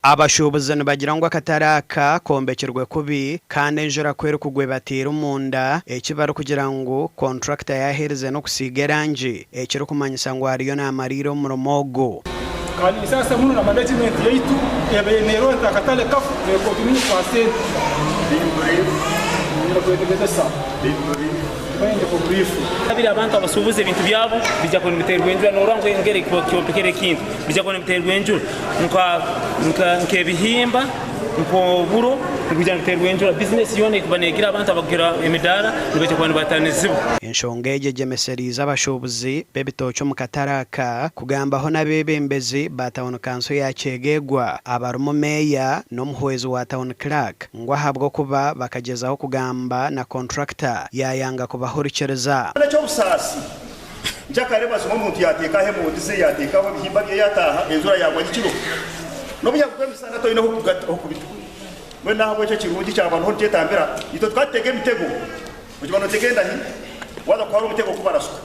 Abashuubuzi bagira ngo akatare aka kombekirwe kubi kandi enjura kwera kugwe batira umunda ekibaro kugira ngo contractor yahereze no kusiga erangi ekiro kumanyisa ngo ariyo n'amariro mu rumogo kandi sasa muno na management yaitu ebenero akatare kafu ko tumini passé abiri abantu abasubuze ibintu byabo bijya ko biterwa enjura n'urango ngere kyopekere kintu bijya ko biterwa enjura nkebihimba nkoburo kugira biterwa enjura business yone kubanegira abantu abagira emidara nibyo ko batanizibu enshongeje gemeseriza abashubuzi bebitocho mu kataraka kugambaho nabebembezi batawon kanso ya Kyegegwa abarumo meya no muhwezi wa town clerk ngo ahabwo kuba bakagezaho kugamba na contractor yayanga kubahurikereza cyo busasi njakareba zo umuntu yateka he mu ndize yateka ho bihimba bye yataha enzura yagwa gikiro no bya kwemsana to ino kubitu we naho cyo kirundi cy'abantu ho cyetambira ito twatege mitego kujibano tegenda hi wala kwa umutego kubarasuka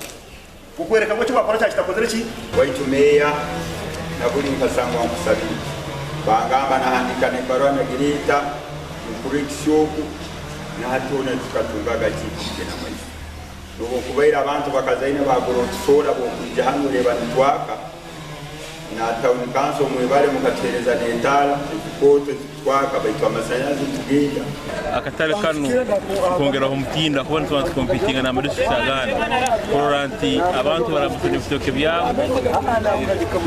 kukwereka ngo cyo bakora cyakitakoze iki waitumeya na buri nkasangwa musabi bangamba na handika ne barua na girita kurikishoku na hatone tukatunga gakiki na mai nuko kubaira abantu bakazaina bagorotsola bo kujahanu leba ntwaka na town council mwebale mukatereza dentala ikote twaka baitwa amasanyazi tugiga akatare kanu kongeraho mutinda kubona tubantu competing na muri sagana koranti abantu barabufite ibitoke byabo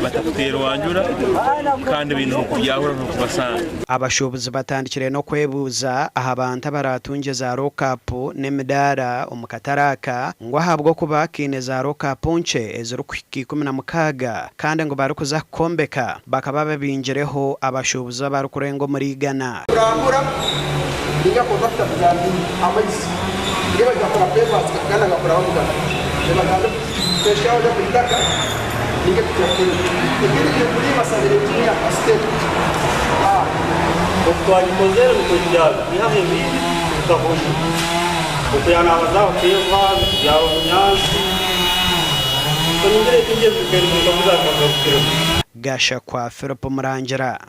batakutera wanjura kandi ibintu byahura no kubasanga abashubuzi batandikire no kwebuza aha abantu baratunge za rokapu n'emidara umukataraka ngo ahabwo kuba kine za rokapu nce ezuru kumukaga kandi ngo barukuza kombeka bakaba babinjireho abashubuzi barukurengo muri Ghana Inga contractor bajambi amaisi ngiye bakora papers kana ngakora bavuga ebaganda special ya bitaka ninge tukakira ikiri muri masabire ya state Okwani kozero kujyaga nihahe bibi tukabona ukuyana abazao keva yawo munyanzi ko ningere tugeze kugenda mu kavuga Gasha kwa Philip Murangira.